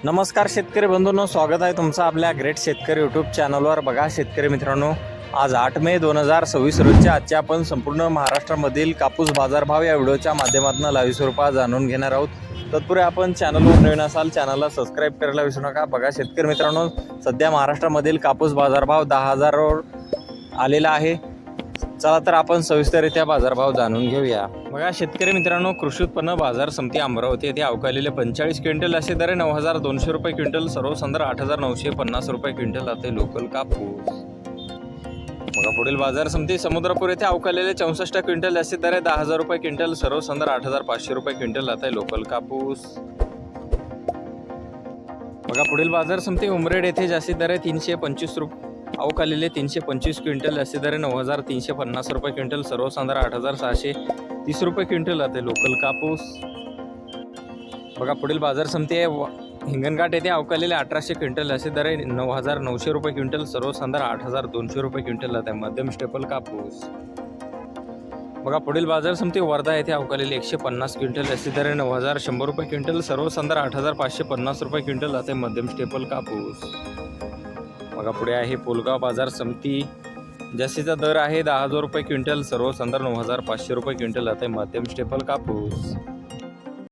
नमस्कार शेतकरी बंधूंनो, स्वागत आहे तुमचं आपल्या ग्रेट शेतकरी यूट्यूब चॅनलवर। बघा शेतकरी मित्रांनो, आज 8 मे 2026 रोजच्या आजच्या आपण संपूर्ण महाराष्ट्रामधील कापूस बाजारभाव या व्हिडिओच्या माध्यमातून लाईव्ह स्वरूपात जाणून घेणार आहोत। तत्पूर्वी आपण चॅनलवर नवीन असाल चॅनलला सबस्क्राईब करायला विसरू नका। बघा शेतकरी मित्रांनो, सध्या महाराष्ट्रामधील कापूस बाजारभाव 10,000 वर आलेला आहे। चला तर आपण सविस्तररित्या बाजारभाव जाणून घेऊया। बघा शेतकरी मित्रांनो, कृषी उत्पन्न बाजार समिती अमरावती येथे अवकालेले 45 क्विंटल असे दर 9,200 रुपये क्विंटल, सर्वसाधारण 8,950 रुपये क्विंटल आता लोकल कापूस। बघा पुढील बाजार समिती समुद्रपूर येथे अवकालेले 64 क्विंटल असे दर 10,000 रुपये क्विंटल, सर्वसाधारण 8,500 रुपये क्विंटल आता लोकल कापूस। बघा पुढील बाजार समिती उमरेड येथे जास्तीत दर 325 रुपये अवकालेले 325 क्विंटल असे दर 9,350 रुपये क्विंटल, सर्वसाधारण 8,630 रुपये क्विंटल आता लोकल कापूस। बघा पुढील बाजार समिती आहे हिंगणघाट येथे अवकालेले 1800 क्विंटल असे दर 9,900 रुपये क्विंटल, सर्वसाधारण 8,200 रुपये क्विंटल आता मध्यम स्टेपल कापूस। बघा पुढील बाजार समिती वर्धा येथे अवकालेले 150 क्विंटल असे दर 9,100 रुपये क्विंटल, सर्वसाधारण 8,550 रुपये क्विंटल आता मध्यम स्टेपल कापूस। बघा पुढे आहे पोलगाव बाजार समिती, जास्तीचा दर आहे 10,000 रुपये क्विंटल, सर्वसाधारण 9,500 रुपये क्विंटल आता मध्यम स्टेपल कापूस।